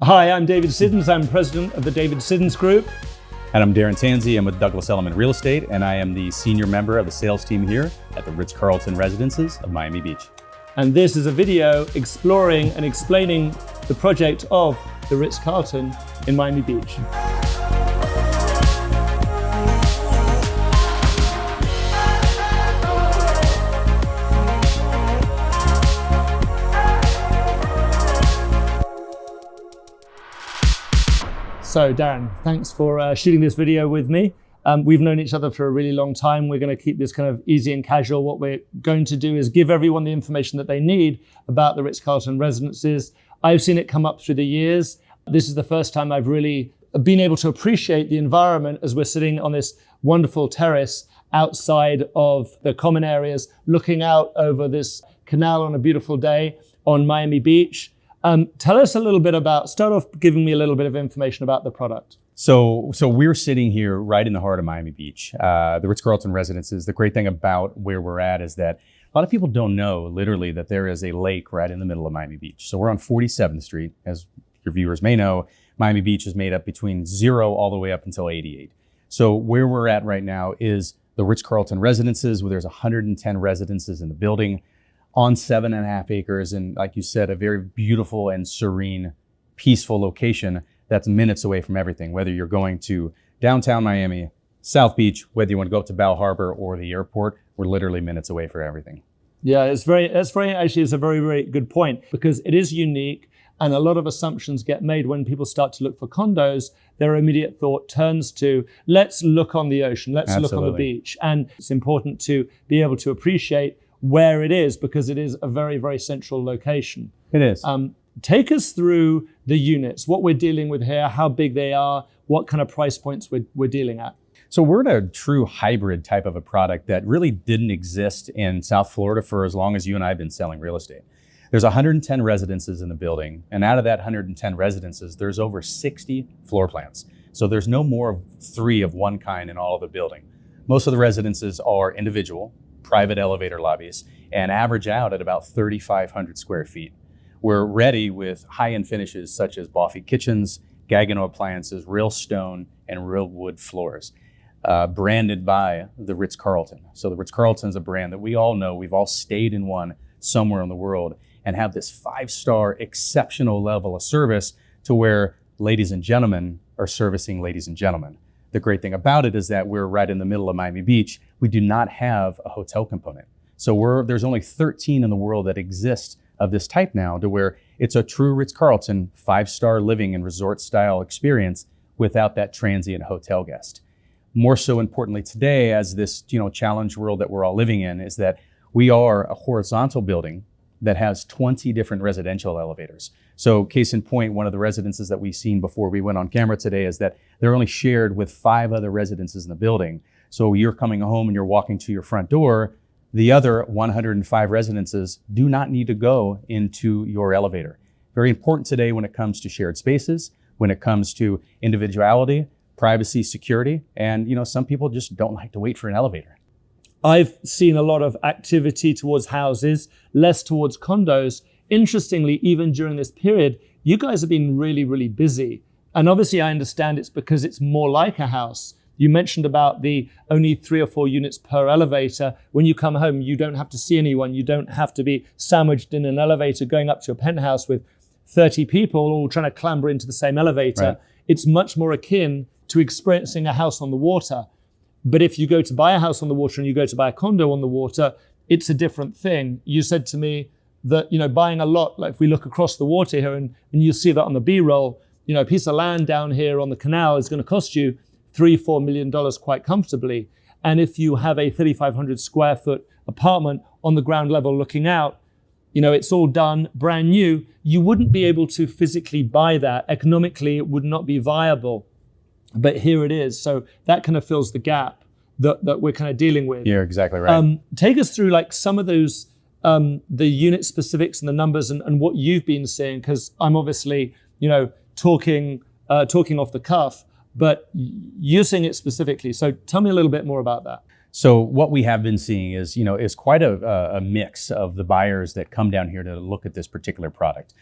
Hi, I'm David Siddons. I'm president of the David Siddons Group. And I'm Darin Tansey. I'm with Douglas Elliman Real Estate, and I am the senior member of the sales team here at the Ritz-Carlton Residences of Miami Beach. And this is a video exploring and explaining the project of the Ritz-Carlton in Miami Beach. So Darin, thanks for shooting this video with me. We've known each other for a really long time. We're going to keep this kind of easy and casual. What we're going to do is give everyone the information that they need about the Ritz-Carlton residences. I've seen it come up through the years. This is the first time I've really been able to appreciate the environment as we're sitting on this wonderful terrace outside of the common areas, looking out over this canal on a beautiful day on Miami Beach. Tell us a little bit start off giving me a little bit of information about the product. So we're sitting here right in the heart of Miami Beach, the Ritz-Carlton Residences. The great thing about where we're at is that a lot of people don't know literally that there is a lake right in the middle of Miami Beach. So we're on 47th Street. As your viewers may know, Miami Beach is made up between 0 all the way up until 88. So where we're at right now is the Ritz-Carlton Residences, where there's 110 residences in the building, on 7.5 acres, and like you said, a very beautiful and serene, peaceful location that's minutes away from everything. Whether you're going to downtown Miami, South Beach, whether you want to go up to Bal Harbor or the airport, we're literally minutes away for everything. Yeah, it's a very good point, because it is unique, and a lot of assumptions get made when people start to look for condos. Their immediate thought turns to, let's look on the ocean, let's Absolutely. look on the beach. And it's important to be able to appreciate where it is, because it is a very, very central location. It is. Take us through the units, what we're dealing with here, how big they are, what kind of price points we're dealing at. So we're in a true hybrid type of a product that really didn't exist in South Florida for as long as you and I have been selling real estate. There's 110 residences in the building, and out of that 110 residences, there's over 60 floor plans. So there's no more of 3 of one kind in all of the building. Most of the residences are individual, private elevator lobbies, and average out at about 3,500 square feet. We're ready with high-end finishes such as Boffy kitchens, Gagano appliances, real stone, and real wood floors, branded by the Ritz-Carlton. So the Ritz-Carlton is a brand that we all know. We've all stayed in one somewhere in the world and have this 5-star exceptional level of service to where ladies and gentlemen are servicing ladies and gentlemen. The great thing about it is that we're right in the middle of Miami Beach. We do not have a hotel component. So there's only 13 in the world that exist of this type now, to where it's a true Ritz-Carlton 5-star living and resort style experience without that transient hotel guest. More so importantly today, as this challenge world that we're all living in, is that we are a horizontal building that has 20 different residential elevators. So case in point, one of the residences that we've seen before we went on camera today is that they're only shared with 5 other residences in the building. So you're coming home and you're walking to your front door, the other 105 residences do not need to go into your elevator. Very important today when it comes to shared spaces, when it comes to individuality, privacy, security, and some people just don't like to wait for an elevator. I've seen a lot of activity towards houses, less towards condos. Interestingly, even during this period, you guys have been really, really busy. And obviously I understand it's because it's more like a house. You mentioned about the only 3 or 4 units per elevator. When you come home, you don't have to see anyone. You don't have to be sandwiched in an elevator going up to your penthouse with 30 people all trying to clamber into the same elevator. Right. It's much more akin to experiencing a house on the water. But if you go to buy a house on the water and you go to buy a condo on the water, it's a different thing. You said to me that, buying a lot, like if we look across the water here and you'll see that on the BRoll, a piece of land down here on the canal is going to cost you $3-4 million quite comfortably. And if you have a 3,500 square foot apartment on the ground level looking out, it's all done brand new, you wouldn't be able to physically buy that. Economically, it would not be viable. But here it is. So that kind of fills the gap that we're kind of dealing with. You're exactly right. Take us through like some of those, the unit specifics and the numbers and what you've been seeing, because I'm obviously, talking off the cuff, but you're seeing it specifically. So tell me a little bit more about that. So what we have been seeing is quite a mix of the buyers that come down here to look at this particular product.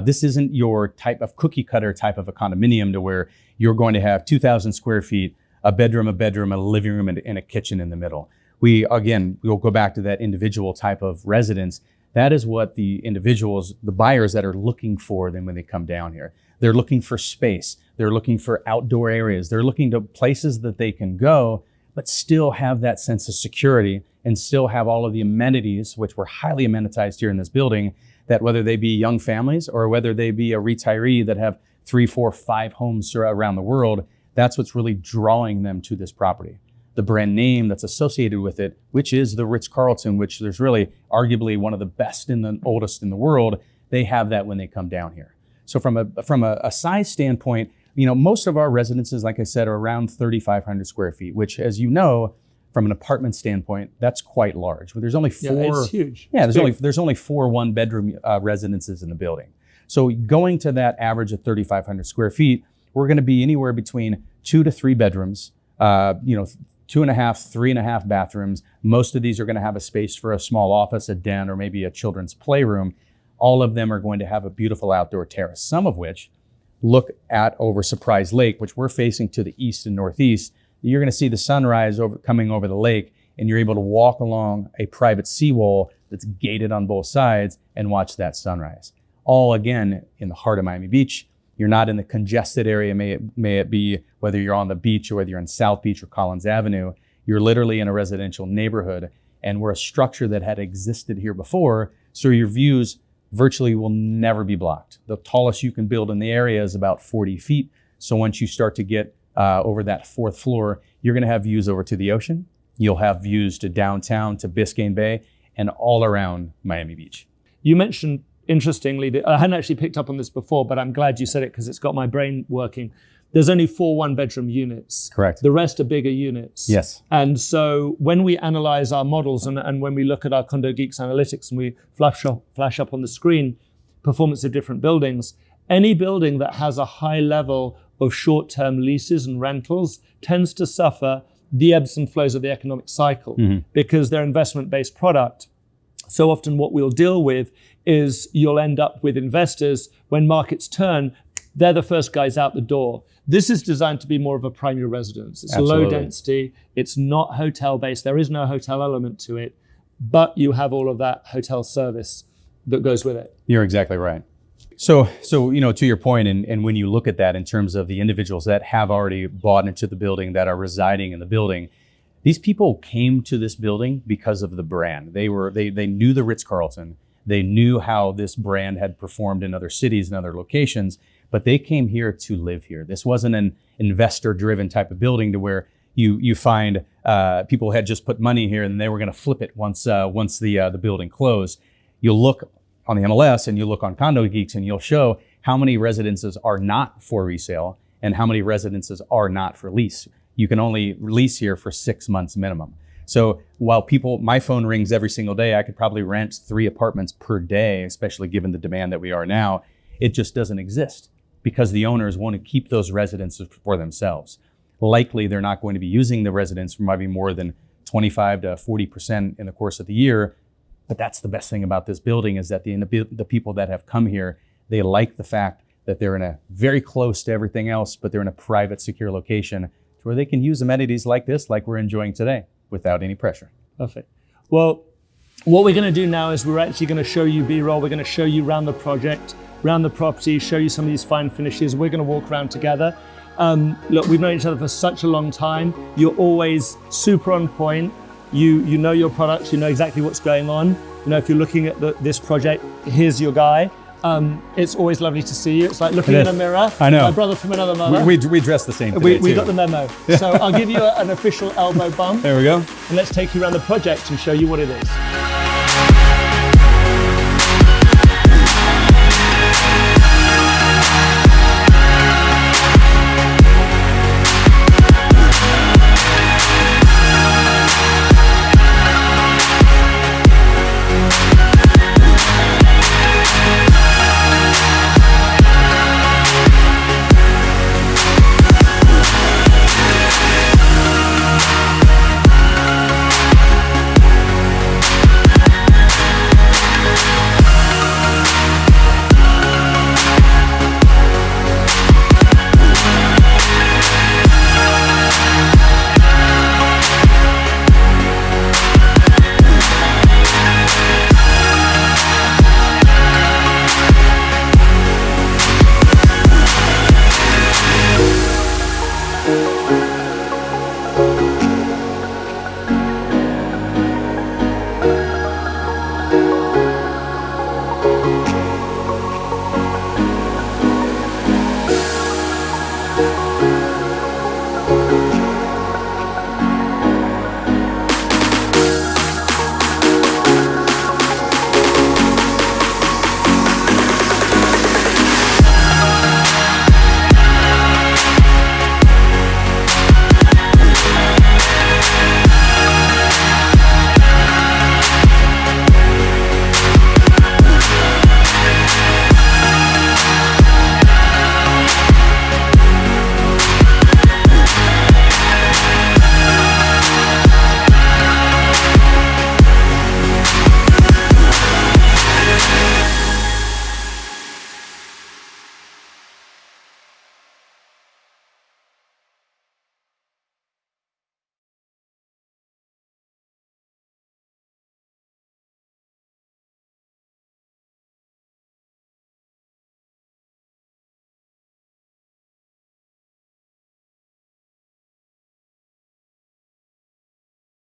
This isn't your type of cookie cutter type of a condominium to where you're going to have 2,000 square feet, a bedroom, a living room, and a kitchen in the middle. We'll go back to that individual type of residence. That is what the individuals, the buyers that are looking for then when they come down here. They're looking for space. They're looking for outdoor areas. They're looking to places that they can go, but still have that sense of security and still have all of the amenities, which were highly amenitized here in this building, that whether they be young families or whether they be a retiree that have 3, 4, 5 homes around the world, that's what's really drawing them to this property. The brand name that's associated with it, which is the Ritz-Carlton, which there's really arguably one of the best and the oldest in the world, they have that when they come down here. So from a size standpoint, most of our residences, like I said, are around 3,500 square feet, which, as you know, from an apartment standpoint, that's quite large. There's only 4. Yeah, it's huge. Yeah, there's only 4 1-bedroom residences in the building. So going to that average of 3,500 square feet, we're going to be anywhere between 2 to 3 bedrooms, 2.5, 3.5 bathrooms. Most of these are going to have a space for a small office, a den, or maybe a children's playroom. All of them are going to have a beautiful outdoor terrace, some of which look at over Surprise Lake, which we're facing to the east and northeast. You're going to see the sunrise coming over the lake, and you're able to walk along a private seawall that's gated on both sides and watch that sunrise. All again in the heart of Miami Beach. You're not in the congested area, may it be whether you're on the beach or whether you're in South Beach or Collins Avenue. You're literally in a residential neighborhood, and we're a structure that had existed here before, so your views virtually will never be blocked. The tallest you can build in the area is about 40 feet. So once you start to get over that 4th floor, you're going to have views over to the ocean. You'll have views to downtown, to Biscayne Bay, and all around Miami Beach. You mentioned, interestingly, that I hadn't actually picked up on this before, but I'm glad you said it because it's got my brain working. There's only 4 1-bedroom units. Correct. The rest are bigger units. Yes. And so when we analyze our models and when we look at our Condo Geeks analytics and we flash up on the screen performance of different buildings, any building that has a high level of short-term leases and rentals tends to suffer the ebbs and flows of the economic cycle because they're investment-based product. So often what we'll deal with is you'll end up with investors when markets turn, they're the first guys out the door. This is designed to be more of a primary residence. It's Absolutely. low density. It's not hotel based. There is no hotel element to it, but you have all of that hotel service that goes with it. You're exactly right. So to your point, and when you look at that in terms of the individuals that have already bought into the building, that are residing in the building, these people came to this building because of the brand. They knew the Ritz-Carlton. They knew how this brand had performed in other cities and other locations, but they came here to live here. This wasn't an investor-driven type of building to where you find people had just put money here and they were going to flip it once the building closed. You'll look on the MLS and you look on Condo Geeks and you'll show how many residences are not for resale and how many residences are not for lease. You can only lease here for 6 months minimum. So while my phone rings every single day, I could probably rent 3 apartments per day, especially given the demand that we are now. It just doesn't exist because the owners want to keep those residences for themselves. Likely, they're not going to be using the residence for maybe more than 25 to 40% in the course of the year. But that's the best thing about this building is that the people that have come here, they like the fact that they're in a very close to everything else, but they're in a private, secure location where they can use amenities like this, like we're enjoying today, without any pressure. Perfect. Well, what we're going to do now is we're actually going to show you BRoll. We're going to show you around the project, around the property, show you some of these fine finishes. We're going to walk around together. Look, we've known each other for such a long time. You're always super on point. You know your products. You know exactly what's going on. If you're looking at this project, here's your guy. It's always lovely to see you. It's like looking in a mirror. I know. My brother from another mother. We dress the same today, we got the memo. So I'll give you an official elbow bump. There we go. And let's take you around the project and show you what it is.